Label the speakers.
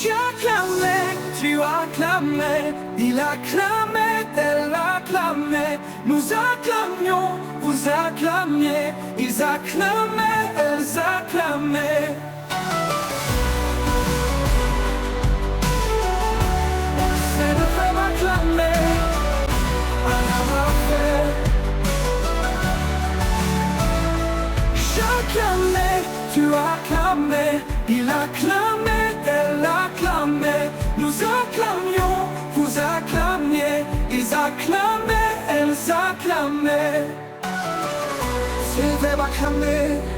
Speaker 1: J'acclame, tu acclames, il acclame, elle acclame. Nous acclamions, vous acclamiez, ils acclamaient, elles acclamaient. C'est le fait m'acclamer, à la fait. J'acclamais, tu acclamais, il acclamait, elle acclamait. Nous acclamions, vous acclamiez, ils acclamaient, elles acclamaient. C'est le fait m'acclamer.